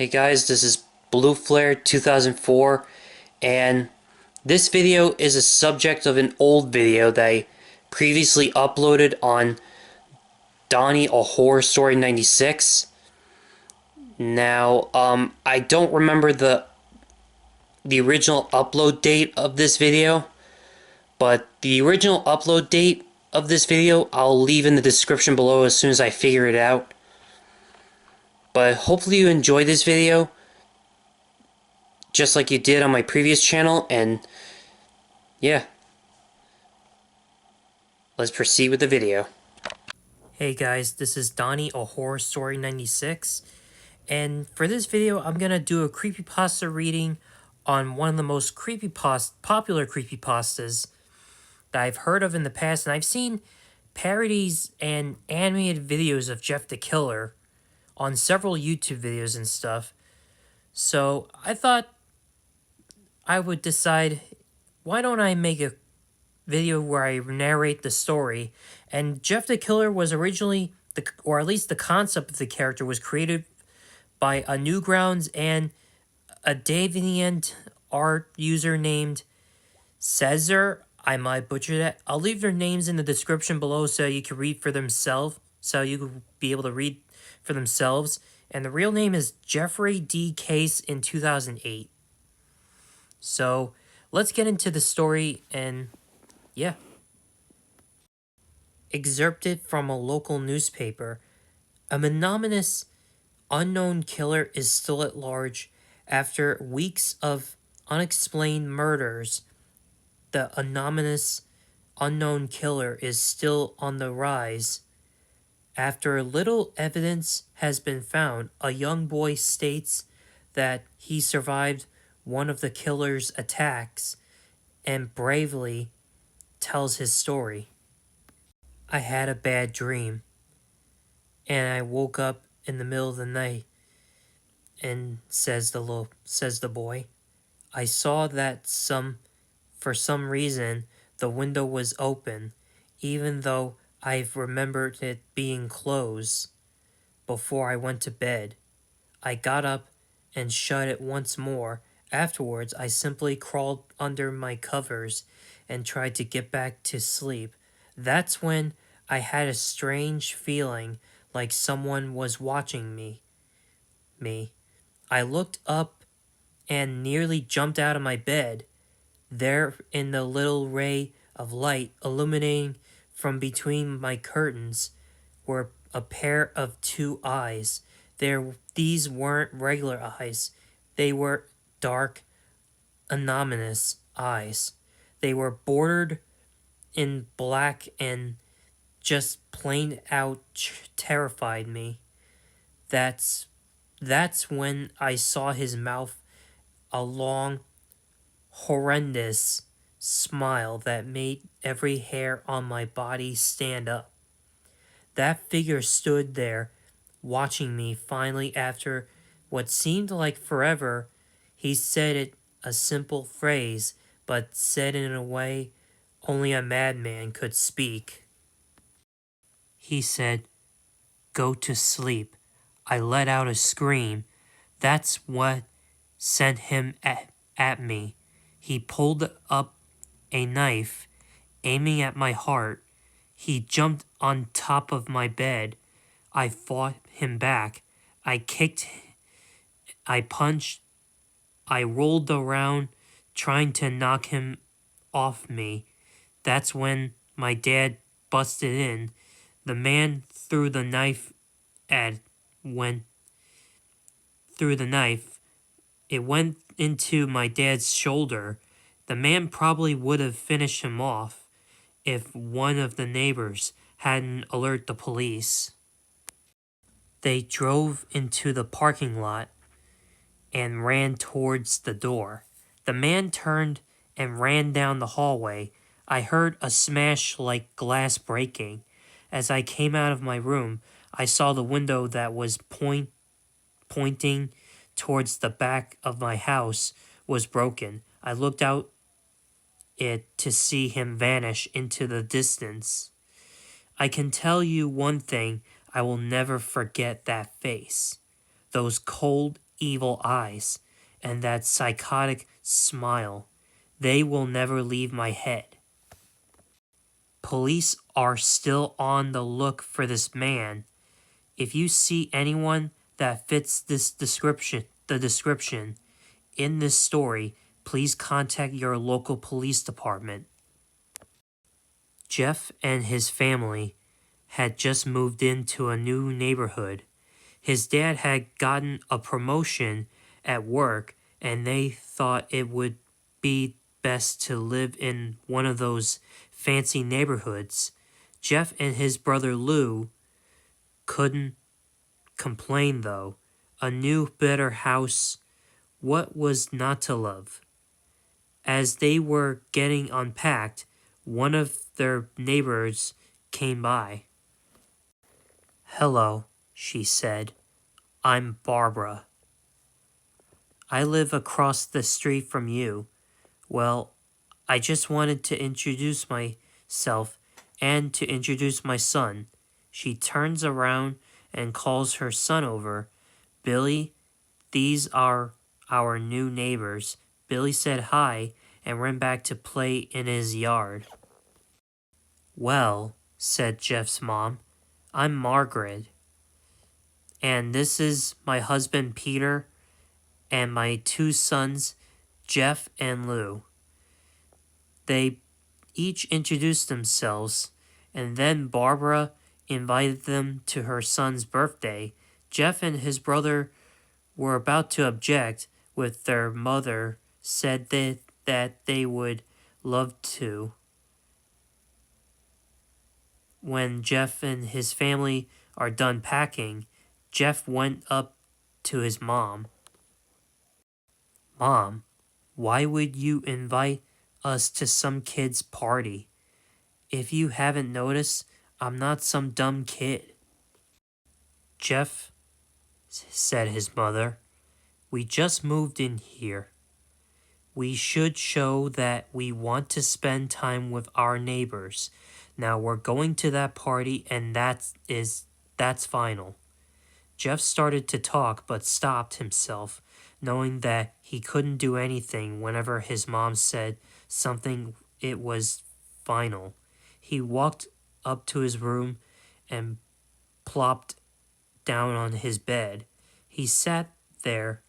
Hey guys, this is Blue Flare 2004, and this video is a subject of an old video that I previously uploaded on Donnie a Horror Story 96. Now, I don't remember the original upload date of this video, but the original upload date of this video I'll leave in the description below as soon as I figure it out. But hopefully you enjoy this video, just like you did on my previous channel, and yeah, let's proceed with the video. Hey guys, this is Donnie a Horror Story 96, and for this video I'm gonna do a creepypasta reading on one of the most popular creepypastas that I've heard of in the past, and I've seen parodies and animated videos of Jeff the Killer on several YouTube videos and stuff. So I thought I would decide, why don't I make a video where I narrate the story? And Jeff the Killer was originally, or at least the concept of the character, was created by a Newgrounds and a Deviant art user named Cesar. I might butcher that. I'll leave their names in the description below so you can read for themselves, so you can be able to read for themselves. And the real name is Jeffrey D. Case in 2008. So let's get into the story, and yeah. Excerpted from a local newspaper, a monotonous, unknown killer is still at large after weeks of unexplained murders. The anonymous, unknown killer is still on the rise. After little evidence has been found, a young boy states that he survived one of the killer's attacks and bravely tells his story. I had a bad dream, and I woke up in the middle of the night, and says the boy, I saw that for some reason the window was open, even though I've remembered it being closed before I went to bed. I got up and shut it once more. Afterwards, I simply crawled under my covers and tried to get back to sleep. That's when I had a strange feeling like someone was watching me. I looked up and nearly jumped out of my bed. There, in the little ray of light illuminating from between my curtains, were a pair of two eyes. These weren't regular eyes. They were dark, ominous eyes. They were bordered in black and just plain out terrified me. That's when I saw his mouth, a long, horrendous smile that made every hair on my body stand up. That figure stood there, watching me. Finally, after what seemed like forever, he said it, a simple phrase, but said in a way only a madman could speak. He said, "Go to sleep." I let out a scream. That's what sent him at me. He pulled up a knife, aiming at my heart. He jumped on top of my bed. I fought him back. I kicked, I punched, I rolled around trying to knock him off me. That's when my dad busted in. The man threw the knife it went into my dad's shoulder. The man probably would have finished him off if one of the neighbors hadn't alerted the police. They drove into the parking lot and ran towards the door. The man turned and ran down the hallway. I heard a smash like glass breaking. As I came out of my room, I saw the window that was pointing towards the back of my house was broken. I looked out it to see him vanish into the distance. I can tell you one thing, I will never forget that face. those cold, evil eyes, and that psychotic smile. They will never leave my head. Police are still on the look for this man. If you see anyone that fits the description in this story, please contact your local police department. Jeff and his family had just moved into a new neighborhood. His dad had gotten a promotion at work, and they thought it would be best to live in one of those fancy neighborhoods. Jeff and his brother Lou couldn't complain, though. A new, better house, what was not to love? As they were getting unpacked, one of their neighbors came by. "Hello," she said. "I'm Barbara. I live across the street from you. Well, I just wanted to introduce myself and to introduce my son." She turns around and calls her son over. "Billy, these are our new neighbors." Billy said hi and ran back to play in his yard. "Well," said Jeff's mom, "I'm Margaret, and this is my husband Peter and my two sons, Jeff and Lou." They each introduced themselves, and then Barbara invited them to her son's birthday. Jeff and his brother were about to object, with their mother said that they would love to. When Jeff and his family are done packing, Jeff went up to his mom. "Mom, why would you invite us to some kid's party? If you haven't noticed, I'm not some dumb kid." "Jeff," said his mother, "we just moved in here. We should show that we want to spend time with our neighbors. Now we're going to that party, and that's final." Jeff started to talk but stopped himself, knowing that he couldn't do anything whenever his mom said something it was final. He walked up to his room and plopped down on his bed. He sat there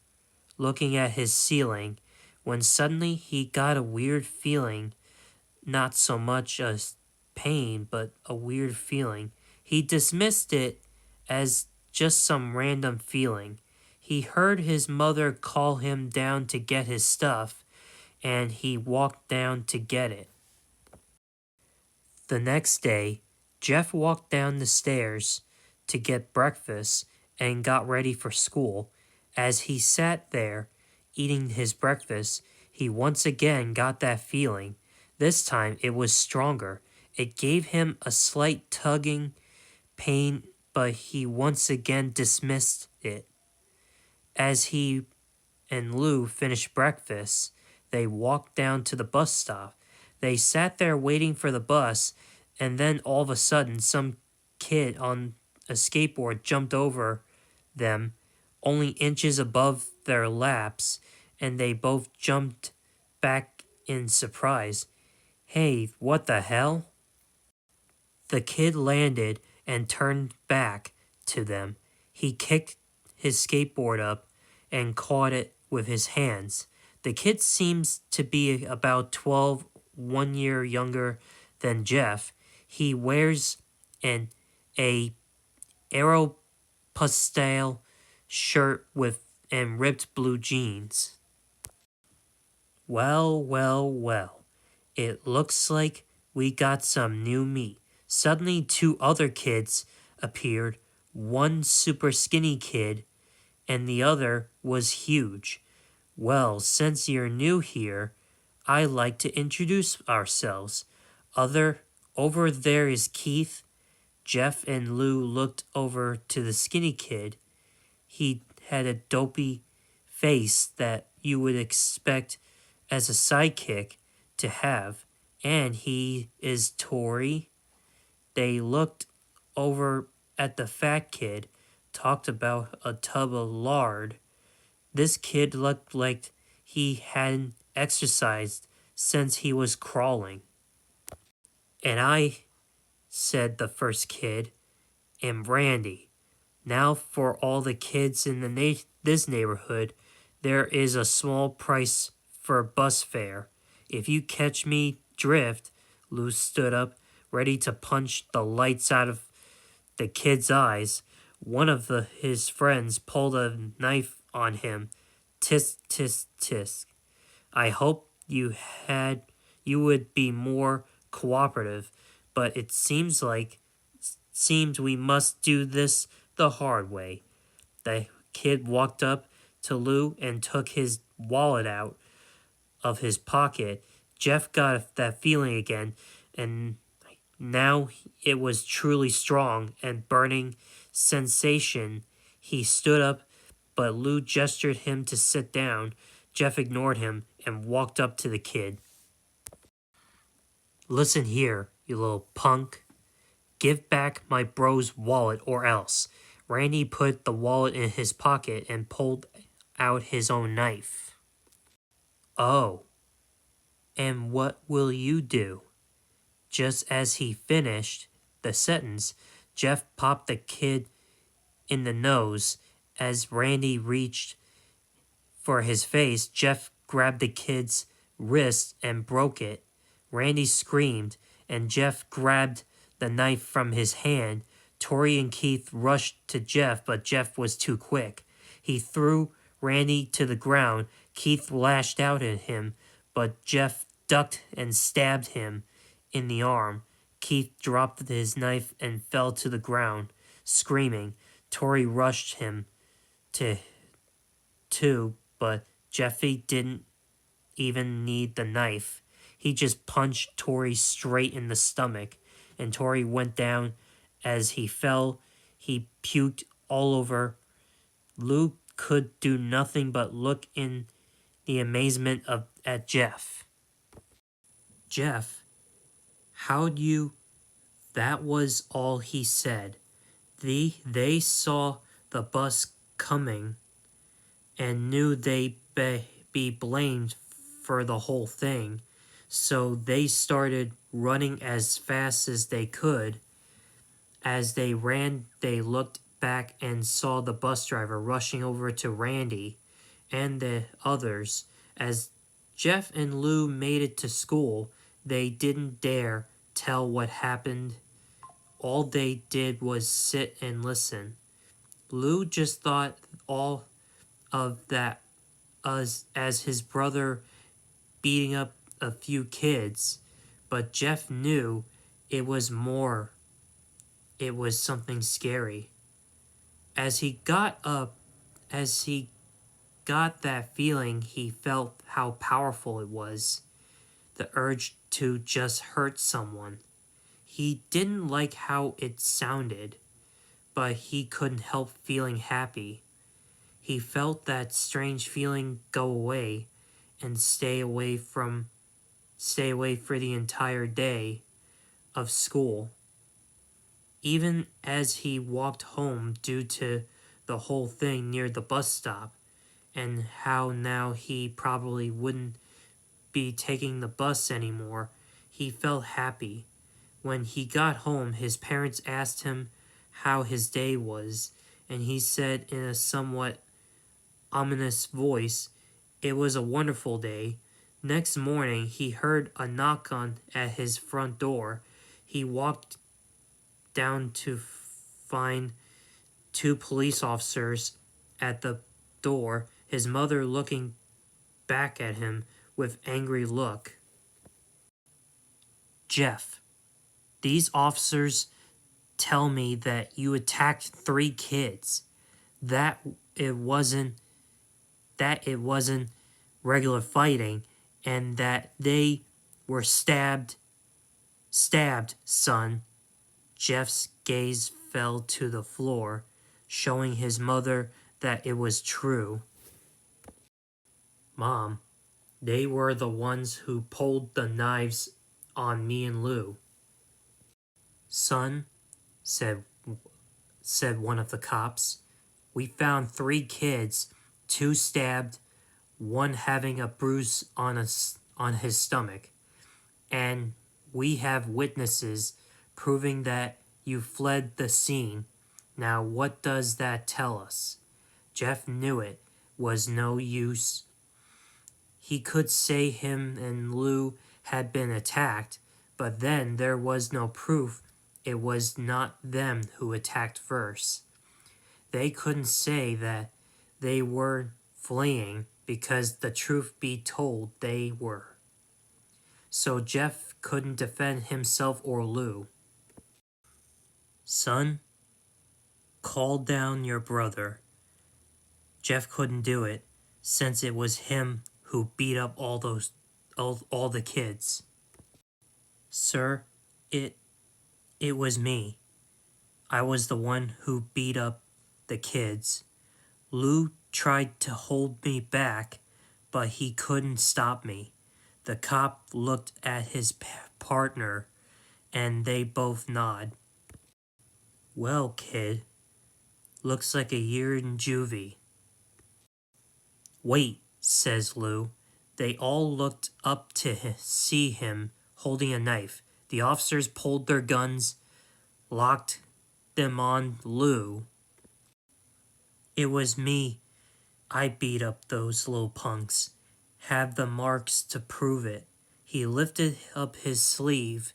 looking at his ceiling when suddenly he got a weird feeling, not so much as pain, but a weird feeling. He dismissed it as just some random feeling. He heard his mother call him down to get his stuff, and he walked down to get it. The next day, Jeff walked down the stairs to get breakfast and got ready for school. As he sat there eating his breakfast, he once again got that feeling. This time it was stronger. It gave him a slight tugging pain, but he once again dismissed it. As he and Lou finished breakfast, they walked down to the bus stop. They sat there waiting for the bus, and then all of a sudden, some kid on a skateboard jumped over them, only inches above their laps, and they both jumped back in surprise. "Hey, what the hell?" The kid landed and turned back to them. He kicked his skateboard up and caught it with his hands. The kid seems to be about 12, 1 year younger than Jeff. He wears an Aeropostale shirt with and ripped blue jeans. "Well, well, well. It looks like we got some new meat." Suddenly, two other kids appeared, one super skinny kid, and the other was huge. "Well, since you're new here, I'd like to introduce ourselves. Over there is Keith." Jeff and Lou looked over to the skinny kid. He had a dopey face that you would expect as a sidekick to have. "And he is Tori." They looked over at the fat kid. talked about a tub of lard. This kid looked like he hadn't exercised since he was crawling. And I, said the first kid, am Randy. Now, for all the kids in this neighborhood, there is a small price for bus fare. If you catch me drift, Lou stood up, ready to punch the lights out of the kid's eyes. One of his friends pulled a knife on him. Tisk, tisk, tisk. I hope you would be more cooperative, but it seems we must do this the hard way. The kid walked up to Lou and took his wallet out of his pocket. Jeff got that feeling again, and now it was truly strong and burning sensation. He stood up, but Lou gestured him to sit down. Jeff ignored him and walked up to the kid. Listen here, you little punk. Give back my bro's wallet or else. Randy put the wallet in his pocket and pulled out his own knife. Oh, and what will you do? Just as he finished the sentence, Jeff popped the kid in the nose. As Randy reached for his face, Jeff grabbed the kid's wrist and broke it. Randy screamed, and Jeff grabbed the knife from his hand. Tori and Keith rushed to Jeff, but Jeff was too quick. He threw Randy to the ground. Keith lashed out at him, but Jeff ducked and stabbed him in the arm. Keith dropped his knife and fell to the ground, screaming. Tori rushed him too, but Jeffy didn't even need the knife. He just punched Tori straight in the stomach, and Tori went down. As he fell, he puked all over. Lou could do nothing but look in the amazement at Jeff. Jeff, how'd you... That was all he said. They saw the bus coming and knew they'd be blamed for the whole thing, so they started running as fast as they could. As they ran, they looked back and saw the bus driver rushing over to Randy and the others. As Jeff and Lou made it to school, they didn't dare tell what happened. All they did was sit and listen. Lou just thought all of that as his brother beating up a few kids, but Jeff knew it was more. It was something scary. As he got that feeling, he felt how powerful it was. The urge to just hurt someone. He didn't like how it sounded, but he couldn't help feeling happy. He felt that strange feeling go away and stay away for the entire day of school. Even as he walked home due to the whole thing near the bus stop, and how now he probably wouldn't be taking the bus anymore, he felt happy. When he got home, his parents asked him how his day was, and he said in a somewhat ominous voice, "It was a wonderful day." Next morning, he heard a knock at his front door. He walked down to find two police officers at the door, his mother looking back at him with angry look. Jeff, these officers tell me that you attacked 3 kids. That it wasn't regular fighting, and that they were stabbed, son. Jeff's gaze fell to the floor, showing his mother that it was true. Mom, they were the ones who pulled the knives on me and Lou. Son, said said one of the cops. "We found 3 kids, 2 stabbed, one having a bruise on his stomach, and we have witnesses proving that you fled the scene. Now, what does that tell us?" Jeff knew it was no use. He could say him and Lou had been attacked, but then there was no proof it was not them who attacked first. They couldn't say that they were fleeing because the truth be told they were. So Jeff couldn't defend himself or Lou. "Son, call down your brother." Jeff couldn't do it since it was him who beat up all the kids. "Sir, it was me. I was the one who beat up the kids. Lou tried to hold me back, but he couldn't stop me." The cop looked at his partner, and they both nod. "Well, kid, looks like a year in juvie." "Wait," says Lou. They all looked up to see him holding a knife. The officers pulled their guns, locked them on Lou. "It was me. I beat up those little punks. Have the marks to prove it." He lifted up his sleeves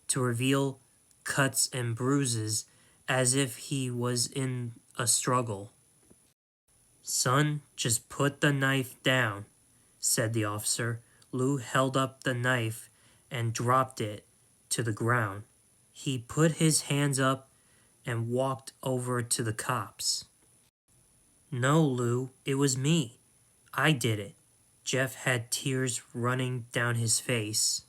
to reveal cuts and bruises as if he was in a struggle. "Son, just put the knife down," said the officer. Lou held up the knife and dropped it to the ground. He put his hands up and walked over to the cops. "No, Lou, it was me. I did it." Jeff had tears running down his face.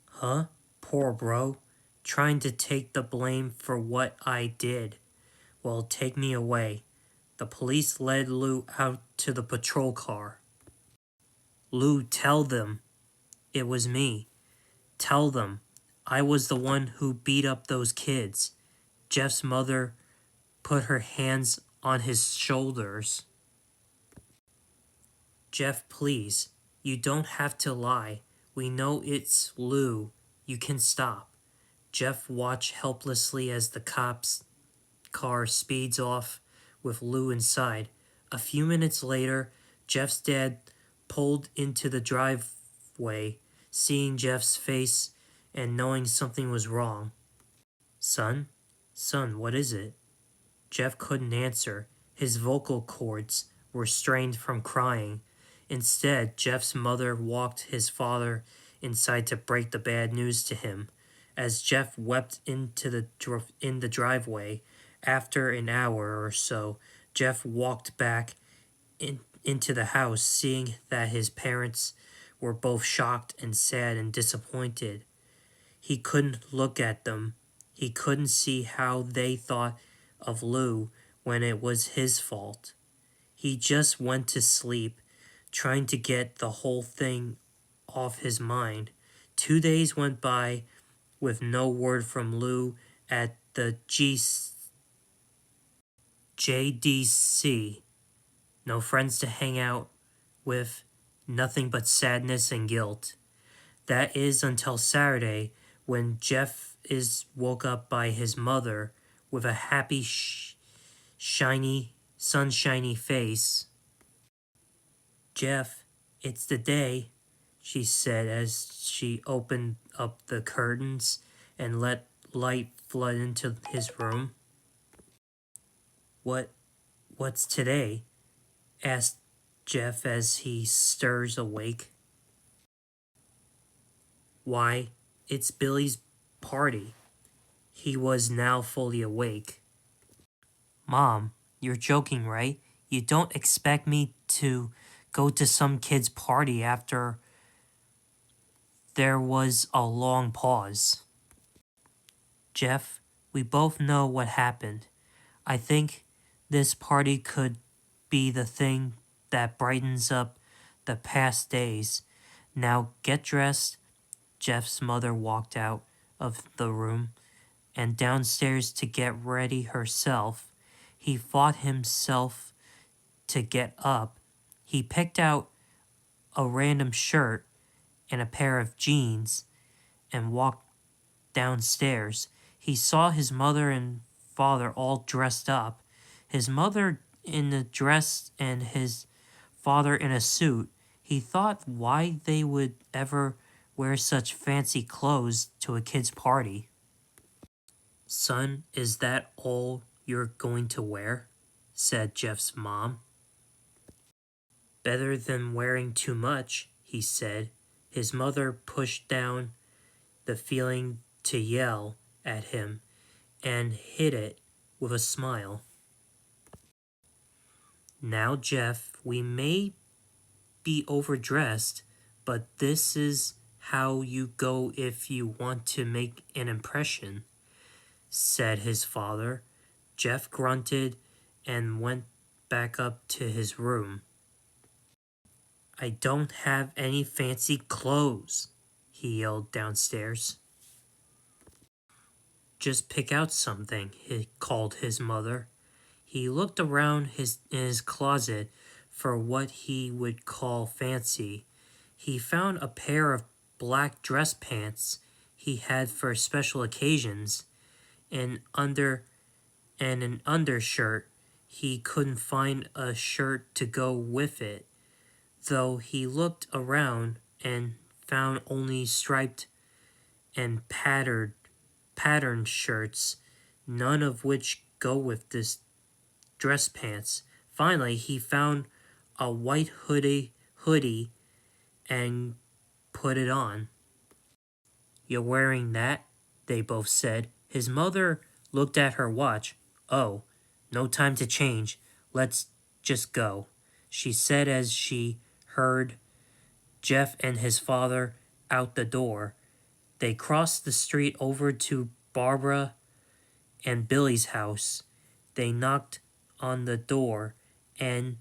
"Huh? Poor bro. Trying to take the blame for what I did. Well, take me away." The police led Lou out to the patrol car. "Lou, tell them it was me. Tell them I was the one who beat up those kids." Jeff's mother put her hands on his shoulders. "Jeff, please, you don't have to lie. We know it's Lou. You can stop." Jeff watched helplessly as the cop's car speeds off with Lou inside. A few minutes later, Jeff's dad pulled into the driveway, seeing Jeff's face and knowing something was wrong. Son, what is it?" Jeff couldn't answer. His vocal cords were strained from crying. Instead, Jeff's mother walked his father inside to break the bad news to him. As Jeff wept in the driveway, after an hour or so, Jeff walked back into the house, seeing that his parents were both shocked and sad and disappointed. He couldn't look at them. He couldn't see how they thought of Lou when it was his fault. He just went to sleep, trying to get the whole thing off his mind. 2 days went by with no word from Lou at the JDC. No friends to hang out with, nothing but sadness and guilt. That is until Saturday, when Jeff is woke up by his mother with a happy, sunshiny face. "Jeff, it's the day," she said as she opened up the curtains and let light flood into his room. What's today?" asked Jeff as he stirs awake. "Why, it's Billy's party." He was now fully awake. "Mom, you're joking, right? You don't expect me to go to some kid's party after..." There was a long pause. "Jeff, we both know what happened. I think this party could be the thing that brightens up the past days. Now get dressed." Jeff's mother walked out of the room, and downstairs to get ready herself. He fought himself to get up. He picked out a random shirt and a pair of jeans and walked downstairs. He saw his mother and father all dressed up, his mother in a dress and his father in a suit. He thought why they would ever wear such fancy clothes to a kid's party. Son, is that all you're going to wear? Said Jeff's mom. Better than wearing too much, he said. His mother pushed down the feeling to yell at him and hid it with a smile. Now, Jeff, we may be overdressed, but this is how you go if you want to make an impression, said his father. Jeff grunted and went back up to his room. I don't have any fancy clothes, he yelled downstairs. Just pick out something, he called his mother. He looked around in his closet for what he would call fancy. He found a pair of black dress pants he had for special occasions, and an undershirt. He couldn't find a shirt to go with it, though he looked around and found only striped and patterned shirts, none of which go with this dress pants. Finally, he found a white hoodie and put it on. You're wearing that? They both said. His mother looked at her watch. Oh, no time to change. Let's just go, she said as she heard Jeff and his father out the door. They crossed the street over to Barbara and Billy's house. They knocked on the door, and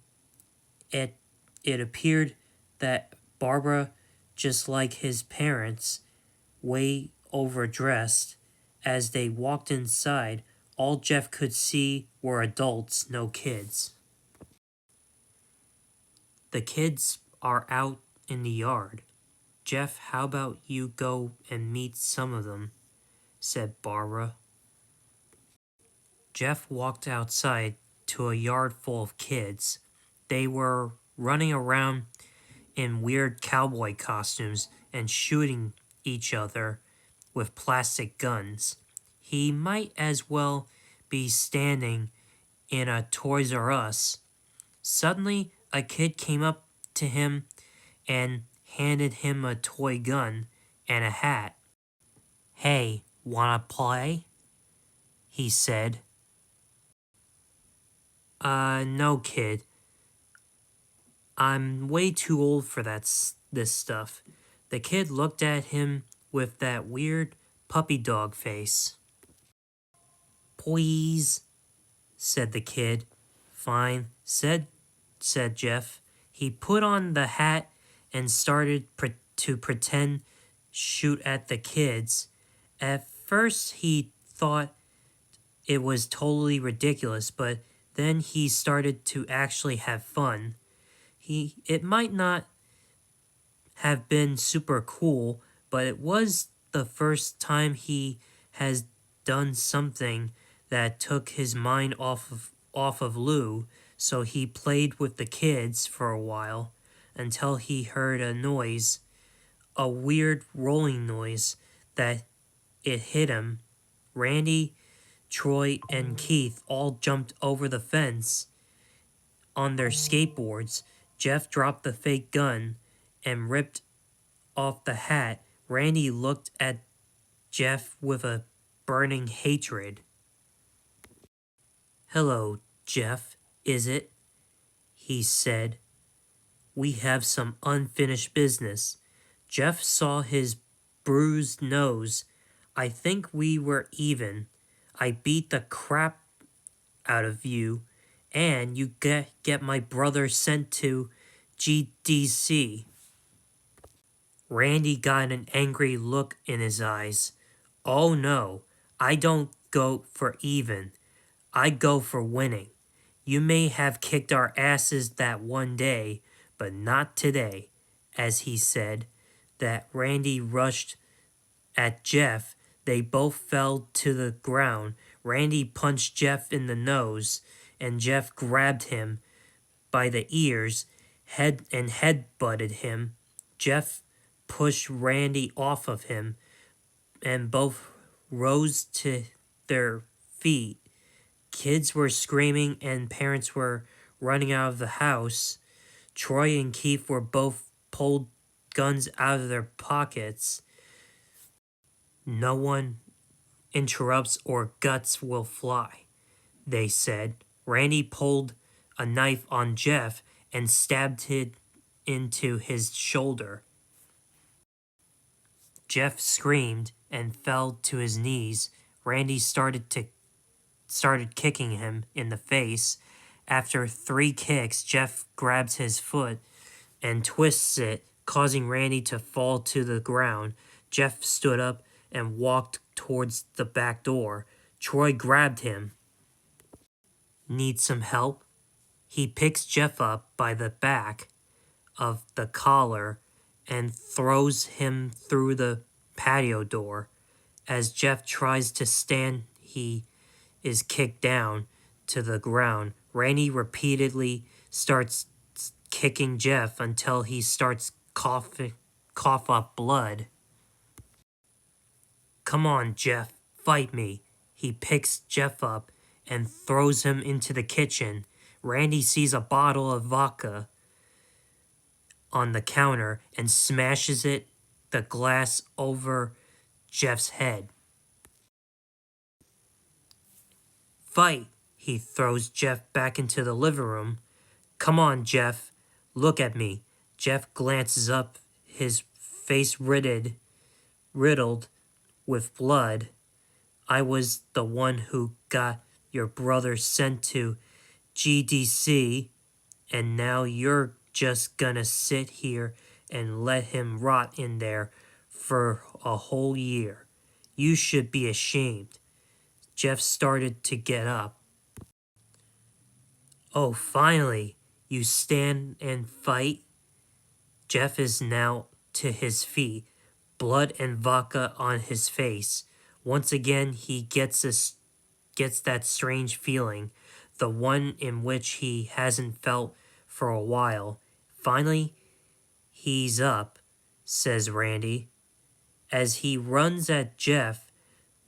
it appeared that Barbara, just like his parents, way overdressed. As they walked inside, all Jeff could see were adults, no kids. The kids are out in the yard. Jeff, how about you go and meet some of them, said Barbara. Jeff walked outside to a yard full of kids. They were running around in weird cowboy costumes and shooting each other with plastic guns. He might as well be standing in a Toys R Us. Suddenly, a kid came up to him and handed him a toy gun and a hat. Hey, wanna play? He said. No, kid. I'm way too old for this stuff. The kid looked at him with that weird puppy dog face. Please, said the kid. Fine, said Jeff. He put on the hat and started to pretend shoot at the kids. At first he thought it was totally ridiculous, but then he started to actually have fun. It might not have been super cool, but it was the first time he has done something that took his mind off of Lou, so he played with the kids for a while until he heard a noise, a weird rolling noise that it hit him. Randy, Troy, and Keith all jumped over the fence on their skateboards. Jeff dropped the fake gun and ripped off the hat. Randy looked at Jeff with a burning hatred. Hello, Jeff, is it? He said. We have some unfinished business. Jeff saw his bruised nose. I think we were even. I beat the crap out of you, and you get my brother sent to GDC. Randy got an angry look in his eyes. Oh no, I don't go for even. I go for winning. You may have kicked our asses that one day, but not today. As he said, that Randy rushed at Jeff. They both fell to the ground. Randy punched Jeff in the nose, and Jeff grabbed him by the ears head butted him. Jeff pushed Randy off of him, and both rose to their feet. Kids were screaming, and parents were running out of the house. Troy and Keith were both pulled guns out of their pockets. No one interrupts or guts will fly, they said. Randy pulled a knife on Jeff and stabbed it into his shoulder. Jeff screamed and fell to his knees. Randy started kicking him in the face. After 3 kicks, Jeff grabs his foot and twists it, causing Randy to fall to the ground. Jeff stood up and walked towards the back door. Troy grabbed him. Need some help? He picks Jeff up by the back of the collar and throws him through the patio door. As Jeff tries to stand, he is kicked down to the ground. Randy repeatedly starts kicking Jeff until he starts cough up blood. Come on, Jeff, fight me. He picks Jeff up and throws him into the kitchen. Randy sees a bottle of vodka on the counter and smashes the glass over Jeff's head. Fight! He throws Jeff back into the living room. Come on, Jeff. Look at me. Jeff glances up, his face riddled with blood. I was the one who got your brother sent to GDC, and now you're just gonna sit here and let him rot in there for a whole year. You should be ashamed. Jeff started to get up. Oh, finally, you stand and fight? Jeff is now to his feet, blood and vodka on his face. Once again, he gets that strange feeling, the one in which he hasn't felt for a while. Finally, he's up, says Randy. As he runs at Jeff,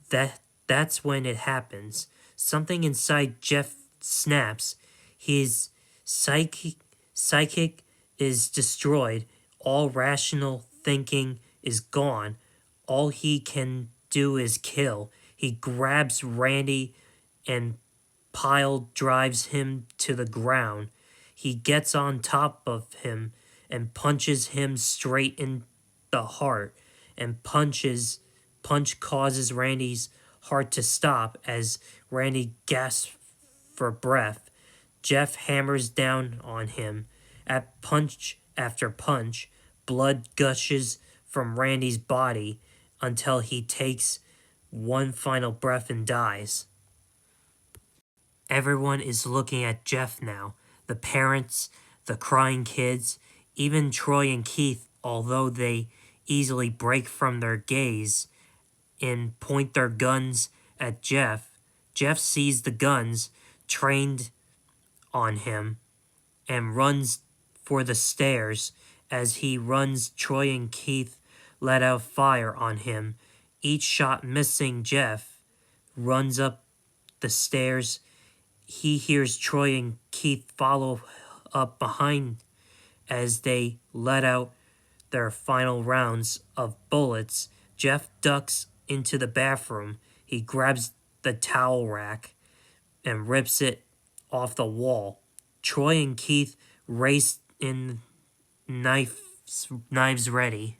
that's when it happens. Something inside Jeff snaps. His psychic is destroyed. All rational thinking is gone. All he can do is kill. He grabs Randy and pile drives him to the ground. He gets on top of him and punches him straight in the heart. And punch causes Randy's heart to stop as Randy gasps for breath. Jeff hammers down on him. At punch after punch, blood gushes from Randy's body until he takes one final breath and dies. Everyone is looking at Jeff now. The parents, the crying kids, even Troy and Keith, although they easily break from their gaze and point their guns at Jeff. Jeff sees the guns trained on him and runs for the stairs. As he runs, Troy and Keith let out fire on him. Each shot missing. Jeff runs up the stairs. He hears Troy and Keith follow up behind as they let out their final rounds of bullets. Jeff ducks into the bathroom. He grabs the towel rack and rips it off the wall. Troy and Keith race in, knives ready.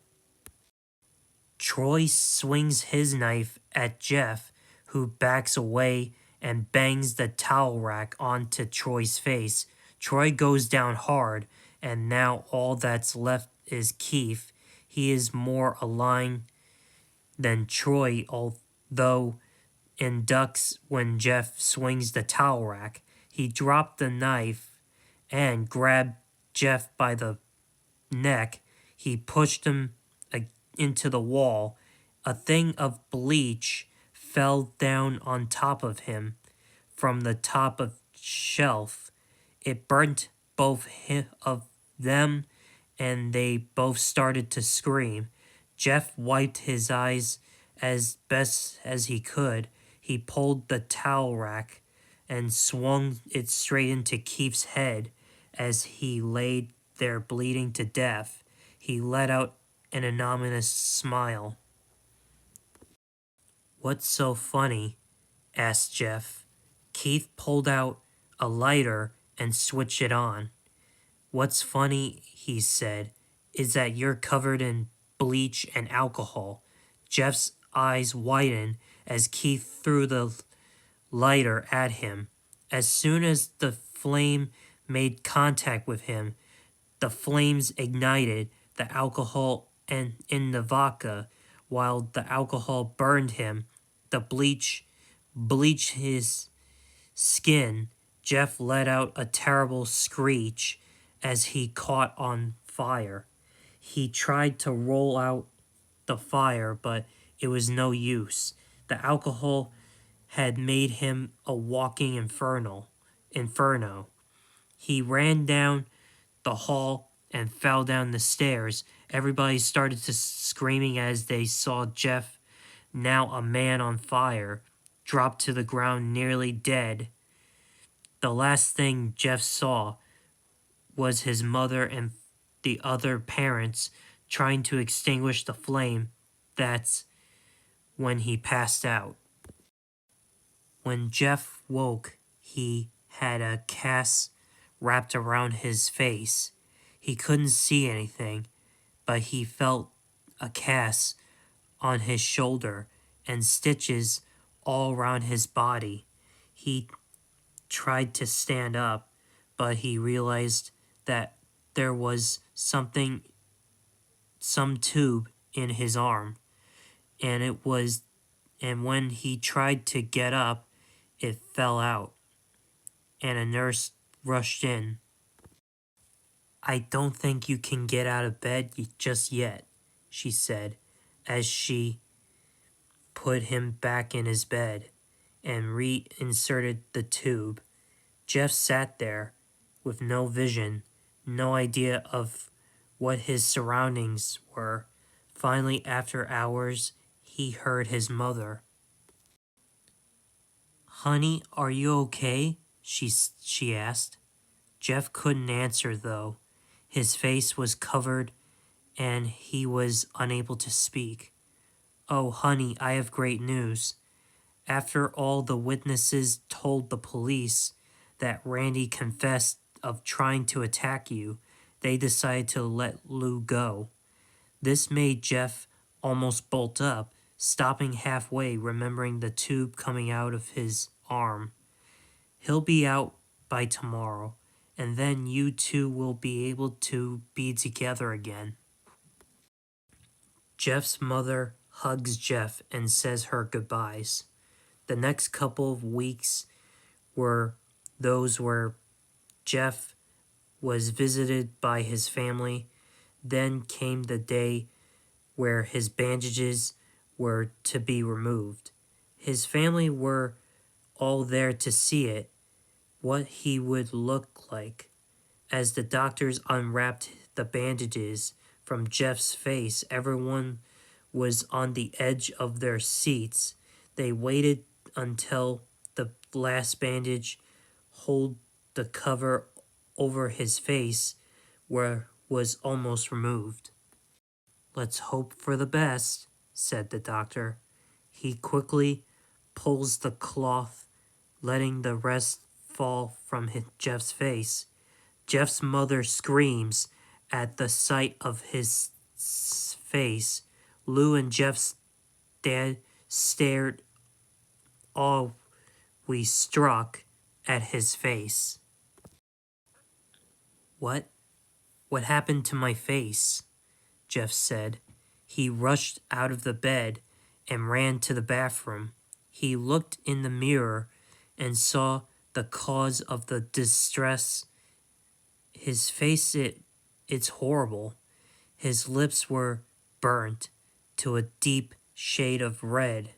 Troy swings his knife at Jeff, who backs away and bangs the towel rack onto Troy's face. Troy goes down hard, and now all that's left is Keith. He is more aligned than Troy, although and ducks when Jeff swings the towel rack. He dropped the knife and grabbed Jeff by the neck. He pushed him into the wall. A thing of bleach fell down on top of him from the top of shelf. It burnt both of them, and they both started to scream. Jeff wiped his eyes as best as he could. He pulled the towel rack and swung it straight into Keith's head as he laid there bleeding to death. He let out an ominous smile. "What's so funny?" asked Jeff. Keith pulled out a lighter and switched it on. "What's funny," he said, "is that you're covered in bleach and alcohol." Jeff's eyes widened as Keith threw the lighter at him. As soon as the flame made contact with him, the flames ignited the alcohol and in the vodka. While the alcohol burned him, the bleach bleached his skin. Jeff let out a terrible screech as he caught on fire. He tried to roll out the fire, but it was no use. The alcohol had made him a walking inferno. He ran down the hall and fell down the stairs. Everybody started to screaming as they saw Jeff, now a man on fire, drop to the ground nearly dead. The last thing Jeff saw was his mother and the other parents trying to extinguish the flame. That's when he passed out. When Jeff woke, he had a cast wrapped around his face. He couldn't see anything, but he felt a cast on his shoulder and stitches all around his body. He tried to stand up, but he realized that there was some tube in his arm, and when he tried to get up, it fell out, and a nurse rushed in. "I don't think you can get out of bed just yet," she said, as she put him back in his bed and reinserted the tube. Jeff sat there with no vision, no idea of what his surroundings were. Finally, after hours, he heard his mother. "Honey, are you okay?" she asked. Jeff couldn't answer, though. His face was covered and he was unable to speak. "Oh, honey, I have great news. After all the witnesses told the police that Randy confessed of trying to attack you, they decided to let Lou go." This made Jeff almost bolt up, stopping halfway, remembering the tube coming out of his arm. "He'll be out by tomorrow, and then you two will be able to be together again." Jeff's mother hugs Jeff and says her goodbyes. The next couple of weeks were those where Jeff was visited by his family. Then came the day where his bandages were to be removed. His family were all there to see it, what he would look like. As the doctors unwrapped the bandages from Jeff's face, everyone was on the edge of their seats. They waited until the last bandage hold the cover over his face was almost removed. "Let's hope for the best," said the doctor. He quickly pulls the cloth, letting the rest fall from Jeff's face. Jeff's mother screams at the sight of his face. Lou and Jeff's dad stared awe we struck at his face. What? What happened to my face?" Jeff said. He rushed out of the bed and ran to the bathroom. He looked in the mirror and saw the cause of the distress. His face, it's horrible. His lips were burnt to a deep shade of red.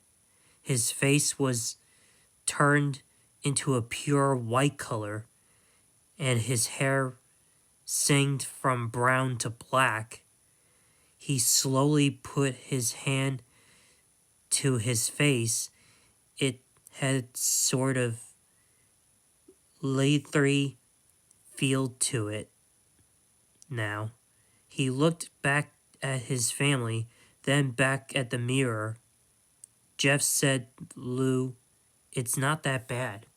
His face was turned into a pure white color, and his hair singed from brown to black. He slowly put his hand to his face. It had sort of leathery feel to it now. He looked back at his family, then back at the mirror. Jeff said, "Lou, it's not that bad."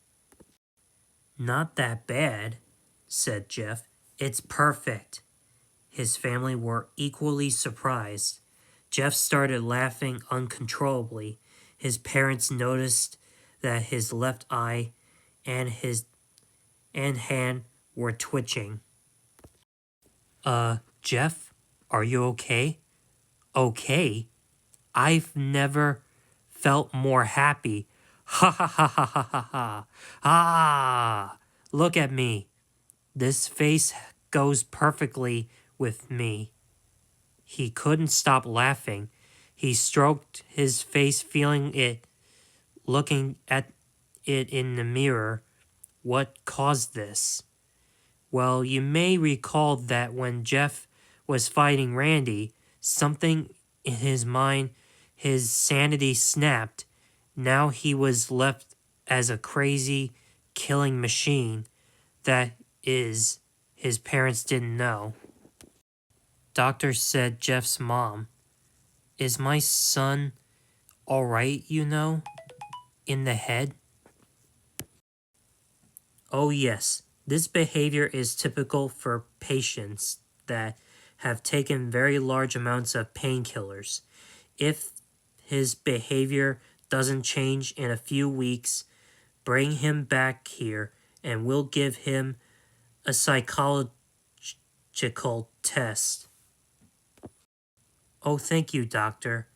"Not that bad," said Jeff. "It's perfect." His family were equally surprised. Jeff started laughing uncontrollably. His parents noticed that his left eye and his hand were twitching. Jeff, are you okay?" "Okay? I've never felt more happy." "Ha ha ha ha ha ha ha. Ah, look at me. This face goes perfectly with me." He couldn't stop laughing. He stroked his face, feeling it, looking at it in the mirror. What caused this? Well, you may recall that when Jeff was fighting Randy, something in his mind, his sanity snapped. Now he was left as a crazy, killing machine. That is, his parents didn't know. Doctor said Jeff's mom, "Is my son all right, in the head?" "Oh, yes. This behavior is typical for patients that have taken very large amounts of painkillers. If his behavior doesn't change in a few weeks, bring him back here and we'll give him a psychological test." "Oh, thank you, doctor."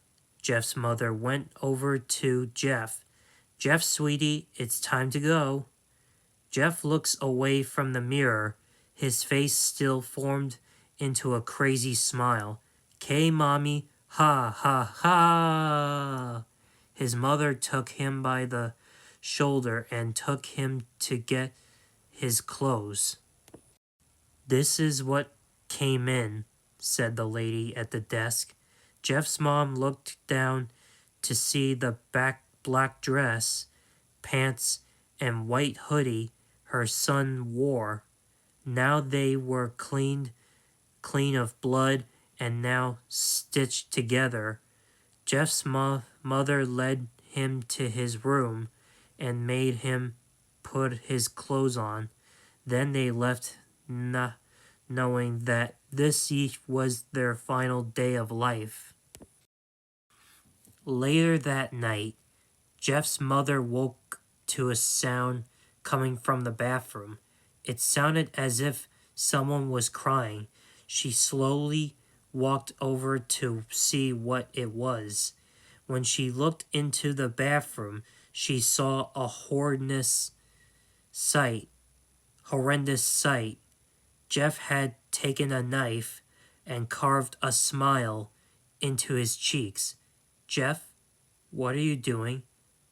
Jeff's mother went over to Jeff. "Jeff, sweetie, it's time to go." Jeff looks away from the mirror, his face still formed into a crazy smile. "'Kay, mommy, ha ha ha." His mother took him by the shoulder and took him to get his clothes. "This is what came in," said the lady at the desk. Jeff's mom looked down to see the black dress, pants, and white hoodie her son wore. Now they were clean of blood and now stitched together. Jeff's mother led him to his room and made him put his clothes on. Then they left, knowing that this was their final day of life. Later that night, Jeff's mother woke to a sound coming from the bathroom. It sounded as if someone was crying. She slowly walked over to see what it was. When she looked into the bathroom, she saw a horrendous sight. Jeff had taken a knife and carved a smile into his cheeks. "Jeff, what are you doing?"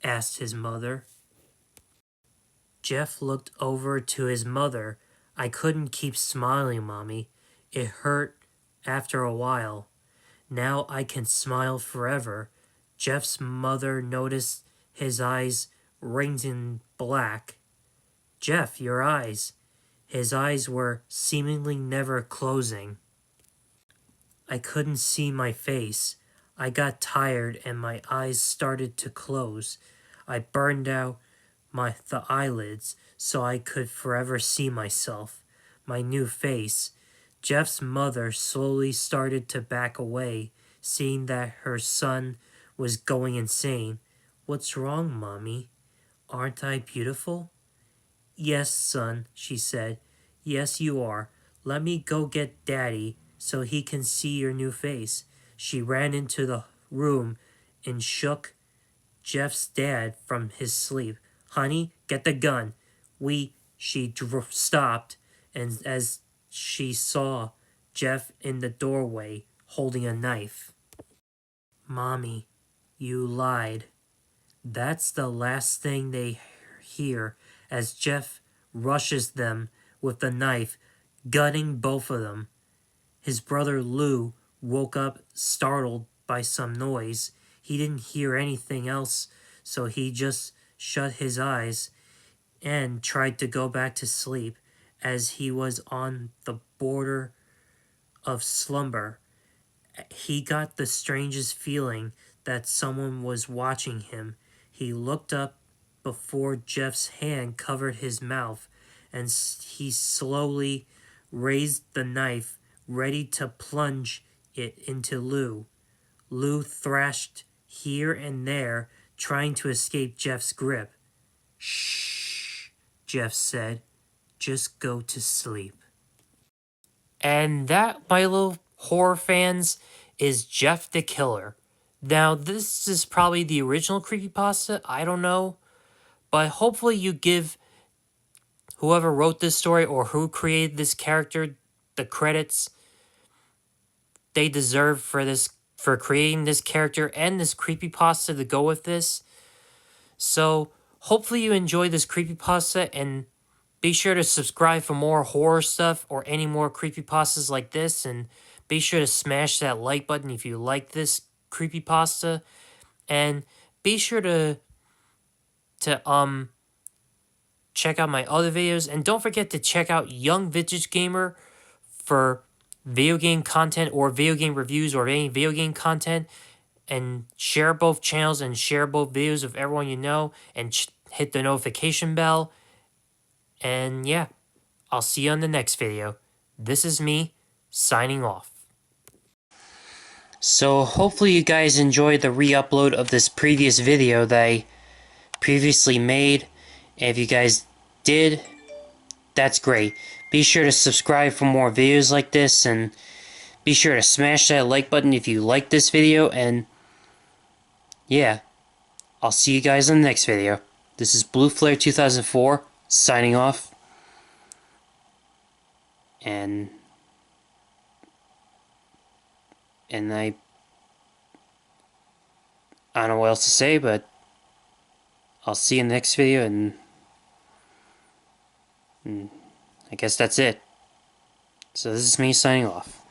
asked his mother. Jeff looked over to his mother. "I couldn't keep smiling, Mommy. It hurt after a while. Now I can smile forever." Jeff's mother noticed his eyes ringed in black. "Jeff, your eyes." His eyes were seemingly never closing. "I couldn't see my face. I got tired and my eyes started to close. I burned out the eyelids so I could forever see myself, my new face." Jeff's mother slowly started to back away, seeing that her son was going insane. "What's wrong, Mommy? Aren't I beautiful?" "Yes, son," she said. "Yes, you are. Let me go get Daddy so he can see your new face." She ran into the room and shook Jeff's dad from his sleep. Honey, get the gun. She stopped, and as she saw Jeff in the doorway holding a knife. Mommy, you lied. That's the last thing they hear as Jeff rushes them with the knife, gutting both of them. His brother Lou woke up startled by some noise. He didn't hear anything else, so he just shut his eyes and tried to go back to sleep as he was on the border of slumber. He got the strangest feeling that someone was watching him. He looked up before Jeff's hand covered his mouth, and he slowly raised the knife, ready to plunge it into Lou. Lou thrashed here and there, trying to escape Jeff's grip. Shh, Jeff said. Just go to sleep. And that, my little horror fans, is Jeff the Killer. Now, this is probably the original creepypasta, I don't know. But hopefully you give whoever wrote this story or who created this character the credits they deserve for creating this character and this creepypasta to go with this. So, hopefully you enjoy this creepypasta, and be sure to subscribe for more horror stuff or any more creepypastas like this, and be sure to smash that like button if you like this creepypasta, and be sure to check out my other videos, and don't forget to check out Young Vintage Gamer for video game content or video game reviews or any video game content, and share both channels and share both videos with everyone you know, and hit the notification bell. And yeah, I'll see you on the next video. This is me, signing off. So hopefully you guys enjoyed the re-upload of this previous video that I previously made. And if you guys did, that's great. Be sure to subscribe for more videos like this, and be sure to smash that like button if you like this video, and yeah, I'll see you guys in the next video. This is Blue Flare 2004, signing off. And I don't know what else to say, but I'll see you in the next video, and I guess that's it. So this is me signing off.